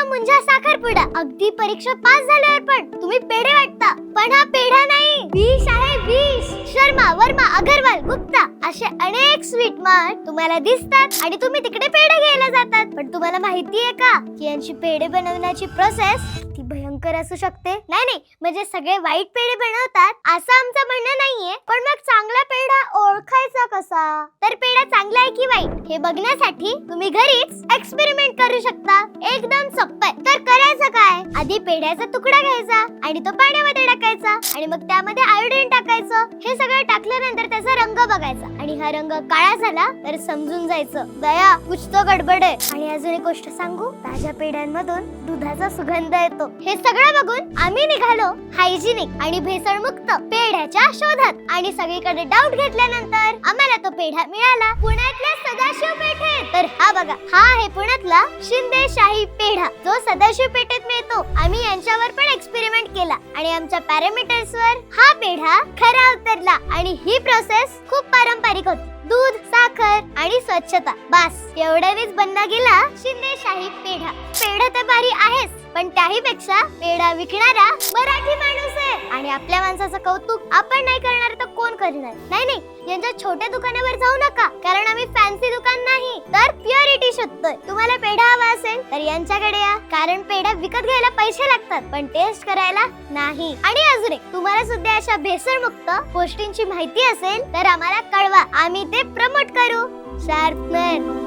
मुंजा साखरपुडा. अगदी परीक्षा पास झाल्यावर पण तुम्ही पेढे वाटता, पण हा पेढा नाही, विष आहे विष. शर्मा, वर्मा, अगरवाल, गुप्ता असे अनेक स्वीट मार्ट तुम्हाला दिसतात आणि तुम्ही तिकडे पेढे घ्यायला जातात. पण तुम्हाला माहितीये का की यांची पेढे बनवण्याची प्रोसेस ती भयंकर असू शकते? नाही, म्हणजे सगळे वाईट पेढे बनवतात असं आमचं म्हणणं नाहीये, पण मग चांगला पेढा ओळखायचा कसा? तर पेढा चांगला आहे की वाईट हे बघण्यासाठी तुम्ही घरीच एक्सपेरिमेंट करू शकता. एकदम सोपं आहे. तर करायचं काय? आधी पेढ्याचा तुकडा घ्यायचा आणि तो पाण्यामध्ये टाकायचा आणि मग त्यामध्ये आयोडीन टाकायचं. हे सगळं टाकल्यानंतर त्याचा रंग बघायचा आणि हा रंग काळा झाला तर समजून जायचं दया कुछ तो गडबड आहे. आणि अजून एक गोष्ट सांगू, ताज्या पेढ्यांमधून दुधाचा सुगंध येतो. हे सगळं बघून आम्ही निघालो हायजिनिक आणि भेसळमुक्त पेढ्याच्या शोधात. आणि सगळीकडे डाऊट घेतल्यानंतर आम्हाला तो पेढा मिळाला पुण्यातल्या सदाशिव पेठेत. तर हा बघा, हा आहे पुण्यातला शिंदे शाही पेढा जो सदाशिव पेठेत मिळतो. आम्ही यांच्यावर पण एक्सपेरिमेंट केला आणि आमच्या पॅरामीटर्स वर हा पेढा खरा उतरला. आणि ही प्रोसेस खूप पारंपरिक होती. दूध, साखर आणि स्वच्छता, बस एवढ्यानेच बनला गेला शिंदे शाही पेढा. पेढा तर भारी आहेच, पण त्याही पेक्षा पेढा विकणारा मराठी माणूस आहे. आणि आपल्या माणसाचं कौतुक आपण नाही करणार तर कोण करणार? नाही, यांच्या छोट्या दुकानावर जाऊ नका, कारण आम्ही फॅन्सी दुकान नाही तर प्युरिटी शोधतोय. तुम्हाला पेढा हवा असेल तर यांच्याकडे या, कारण पेढा विकत घ्यायला पैसे लागतात पण टेस्ट करायला नाही. आणि अजून एक, तुम्हाला सुद्धा अशा भेसळमुक्त गोष्टींची माहिती असेल तर आम्हाला कळवा, आम्ही ते प्रमोट करू. शार्पनर.